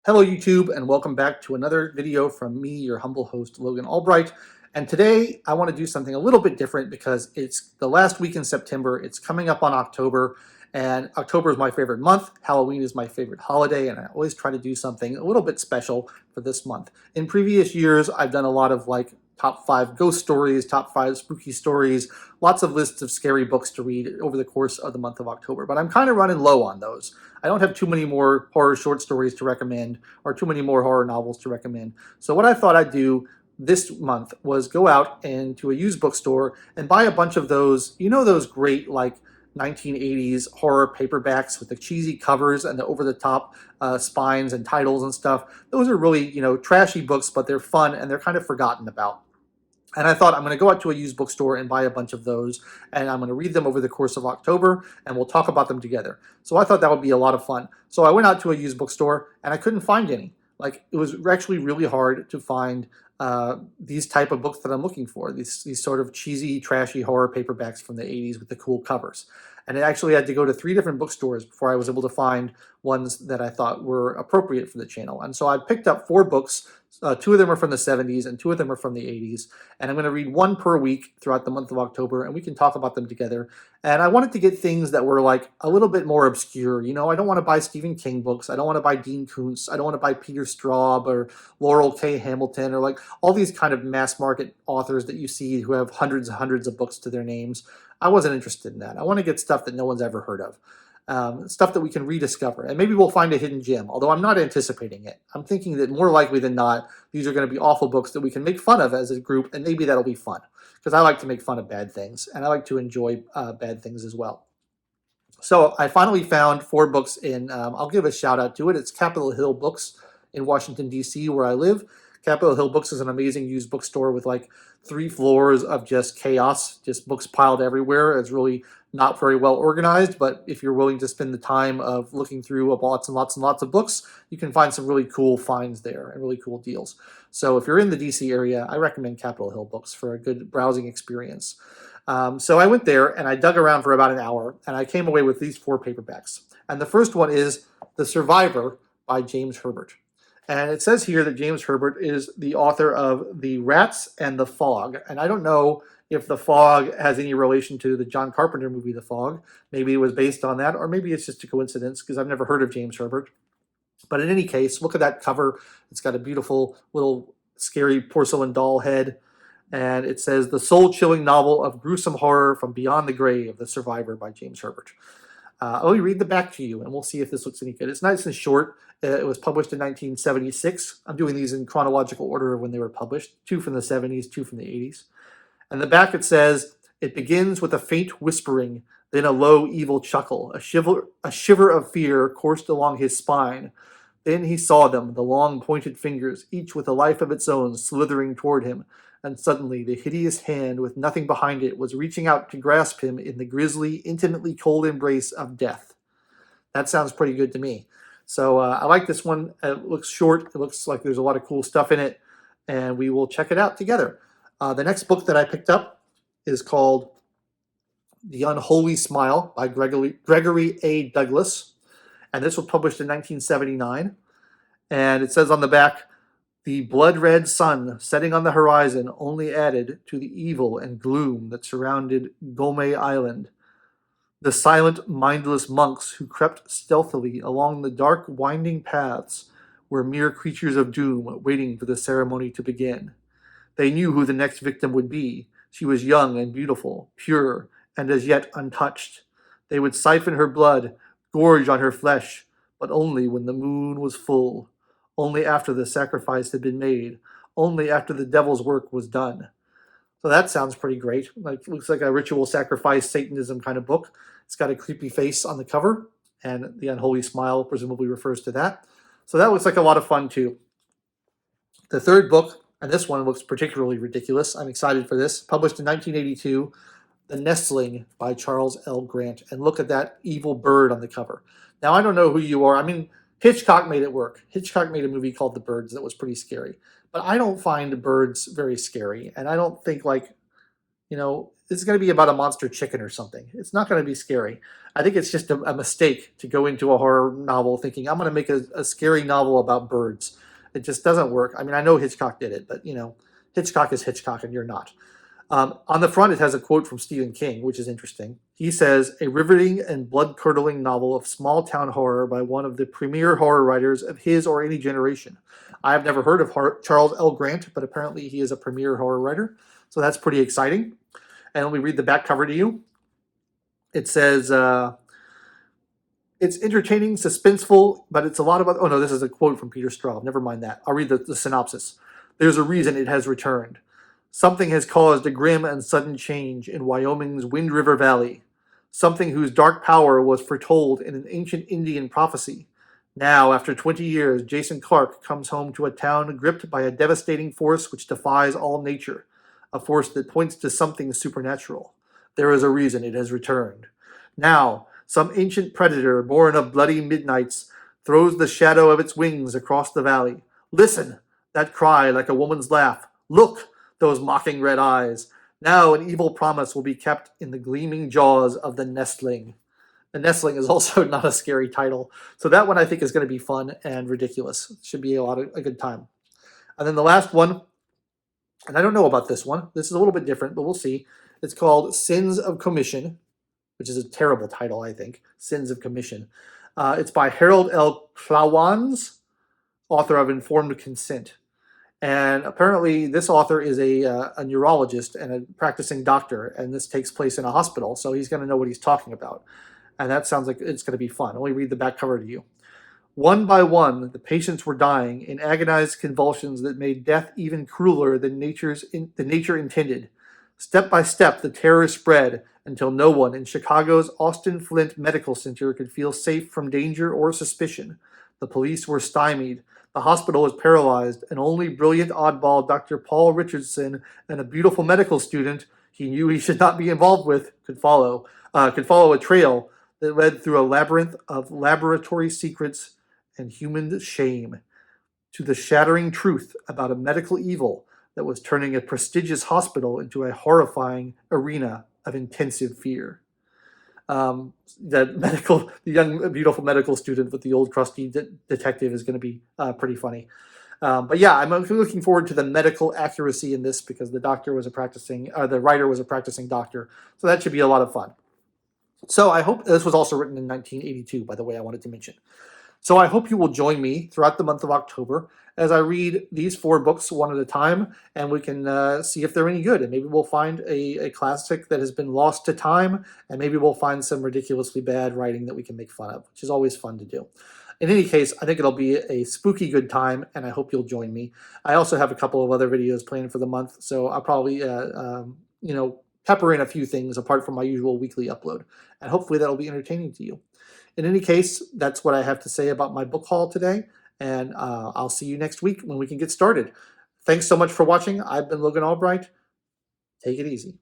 Hello YouTube, and welcome back to another video from me, your humble host, Logan Albright. And today I want to do something a little bit different because it's the last week in September. It's coming up on October, and October is my favorite month. Halloween is my favorite holiday, and I always try to do something a little bit special for this month. In previous years, I've done a lot of like top 5 ghost stories, top 5 spooky stories, lots of lists of scary books to read over the course of the month of October. But I'm kind of running low on those. I don't have too many more horror short stories to recommend or too many more horror novels to recommend. So what I thought I'd do this month was go out into a used bookstore and buy a bunch of those, those great like 1980s horror paperbacks with the cheesy covers and the over-the-top spines and titles and stuff. Those are really, trashy books, but they're fun and they're kind of forgotten about. And I thought I'm going to go out to a used bookstore and buy a bunch of those, and I'm going to read them over the course of October, and we'll talk about them together. So I thought that would be a lot of fun. So I went out to a used bookstore, and I couldn't find any. Like, it was actually really hard to find these type of books that I'm looking for, these sort of cheesy, trashy horror paperbacks from the 80s with the cool covers. And I actually had to go to 3 different bookstores before I was able to find ones that I thought were appropriate for the channel. And so I picked up 4 books. 2 of them are from the 70s and 2 of them are from the 80s. And I'm going to read 1 per week throughout the month of October, and we can talk about them together. And I wanted to get things that were like a little bit more obscure. I don't want to buy Stephen King books. I don't want to buy Dean Koontz. I don't want to buy Peter Straub or Laurel K. Hamilton or like all these kind of mass market authors that you see who have hundreds and hundreds of books to their names. I wasn't interested in that. I want to get stuff that no one's ever heard of. Stuff that we can rediscover, and maybe we'll find a hidden gem, although I'm not anticipating it. I'm thinking that more likely than not, these are going to be awful books that we can make fun of as a group, and maybe that'll be fun, because I like to make fun of bad things, and I like to enjoy bad things as well. So I finally found 4 books in, I'll give a shout out to it. It's Capitol Hill Books in Washington, D.C., where I live. Capitol Hill Books is an amazing used bookstore with like 3 floors of just chaos, just books piled everywhere. It's really not very well organized, but if you're willing to spend the time of looking through lots and lots and lots of books, you can find some really cool finds there and really cool deals. So if you're in the DC area, I recommend Capitol Hill Books for a good browsing experience. So I went there and I dug around for about an hour, and I came away with these 4 paperbacks. And the first one is The Survivor by James Herbert. And it says here that James Herbert is the author of The Rats and the Fog. And I don't know if The Fog has any relation to the John Carpenter movie, The Fog. Maybe it was based on that, or maybe it's just a coincidence because I've never heard of James Herbert. But in any case, look at that cover. It's got a beautiful little scary porcelain doll head. And it says, The Soul-Chilling Novel of Gruesome Horror from Beyond the Grave, The Survivor by James Herbert. Let me read the back to you, and we'll see if this looks any good. It's nice and short. It was published in 1976. I'm doing these in chronological order of when they were published. 2 from the 70s, 2 from the 80s. And the back it says, It begins with a faint whispering, then a low, evil chuckle. A shiver of fear coursed along his spine. Then he saw them, the long, pointed fingers, each with a life of its own, slithering toward him. And suddenly the hideous hand with nothing behind it was reaching out to grasp him in the grisly, intimately cold embrace of death. That sounds pretty good to me. So I like this one. It looks short. It looks like there's a lot of cool stuff in it, and we will check it out together. The next book that I picked up is called The Unholy Smile by Gregory A. Douglas, and this was published in 1979. And it says on the back, The blood-red sun setting on the horizon only added to the evil and gloom that surrounded Gome Island. The silent, mindless monks who crept stealthily along the dark, winding paths were mere creatures of doom waiting for the ceremony to begin. They knew who the next victim would be. She was young and beautiful, pure, and as yet untouched. They would siphon her blood, gorge on her flesh, but only when the moon was full. Only after the sacrifice had been made, only after the devil's work was done. So that sounds pretty great. Looks like a ritual sacrifice Satanism kind of book. It's got a creepy face on the cover, and the unholy smile presumably refers to that. So that looks like a lot of fun too. The third book, and this one looks particularly ridiculous. I'm excited for this. Published in 1982, The Nestling by Charles L. Grant. And look at that evil bird on the cover. Now, I don't know who you are. I mean, Hitchcock made it work. Hitchcock made a movie called The Birds that was pretty scary. But I don't find birds very scary. And I don't think, like, This is going to be about a monster chicken or something. It's not going to be scary. I think it's just a mistake to go into a horror novel thinking, I'm going to make a scary novel about birds. It just doesn't work. I mean, I know Hitchcock did it, but, Hitchcock is Hitchcock and you're not. On the front, it has a quote from Stephen King, which is interesting. He says, a riveting and blood-curdling novel of small-town horror by one of the premier horror writers of his or any generation. I have never heard of Charles L. Grant, but apparently he is a premier horror writer. So that's pretty exciting. And let me read the back cover to you. It says, it's entertaining, suspenseful, but it's a lot about... Oh, no, this is a quote from Peter Straub. Never mind that. I'll read the synopsis. There's a reason it has returned. Something has caused a grim and sudden change in Wyoming's Wind River Valley. Something whose dark power was foretold in an ancient Indian prophecy. Now, after 20 years, Jason Clarke comes home to a town gripped by a devastating force which defies all nature. A force that points to something supernatural. There is a reason it has returned. Now, some ancient predator born of bloody midnights throws the shadow of its wings across the valley. Listen, that cry like a woman's laugh. Look, those mocking red eyes. Now an evil promise will be kept in the gleaming jaws of the Nestling. The Nestling is also not a scary title. So that one I think is going to be fun and ridiculous. It should be a good time. And then the last one, and I don't know about this one. This is a little bit different, but we'll see. It's called Sins of Commission, which is a terrible title, I think. Sins of Commission. It's by Harold L. Klawans, author of Informed Consent. And apparently this author is a neurologist and a practicing doctor, and this takes place in a hospital, so he's going to know what he's talking about. And that sounds like it's going to be fun. Let me read the back cover to you. One by one, the patients were dying in agonized convulsions that made death even crueler than nature intended. Step by step, the terror spread until no one in Chicago's Austin Flint Medical Center could feel safe from danger or suspicion. The police were stymied. The hospital was paralyzed, and only brilliant oddball Dr. Paul Richardson and a beautiful medical student he knew he should not be involved with could follow a trail that led through a labyrinth of laboratory secrets and human shame to the shattering truth about a medical evil that was turning a prestigious hospital into a horrifying arena of intensive fear. The young, beautiful medical student with the old crusty detective is going to be pretty funny. But yeah, I'm looking forward to the medical accuracy in this because the writer was a practicing doctor. So that should be a lot of fun. So I hope this was also written in 1982, by the way, I wanted to mention. So I hope you will join me throughout the month of October as I read these 4 books one at a time, and we can see if they're any good. And maybe we'll find a classic that has been lost to time, and maybe we'll find some ridiculously bad writing that we can make fun of, which is always fun to do. In any case, I think it'll be a spooky good time, and I hope you'll join me. I also have a couple of other videos planned for the month, so I'll probably, pepper in a few things apart from my usual weekly upload, and hopefully that'll be entertaining to you. In any case, that's what I have to say about my book haul today, and I'll see you next week when we can get started. Thanks so much for watching. I've been Logan Albright. Take it easy.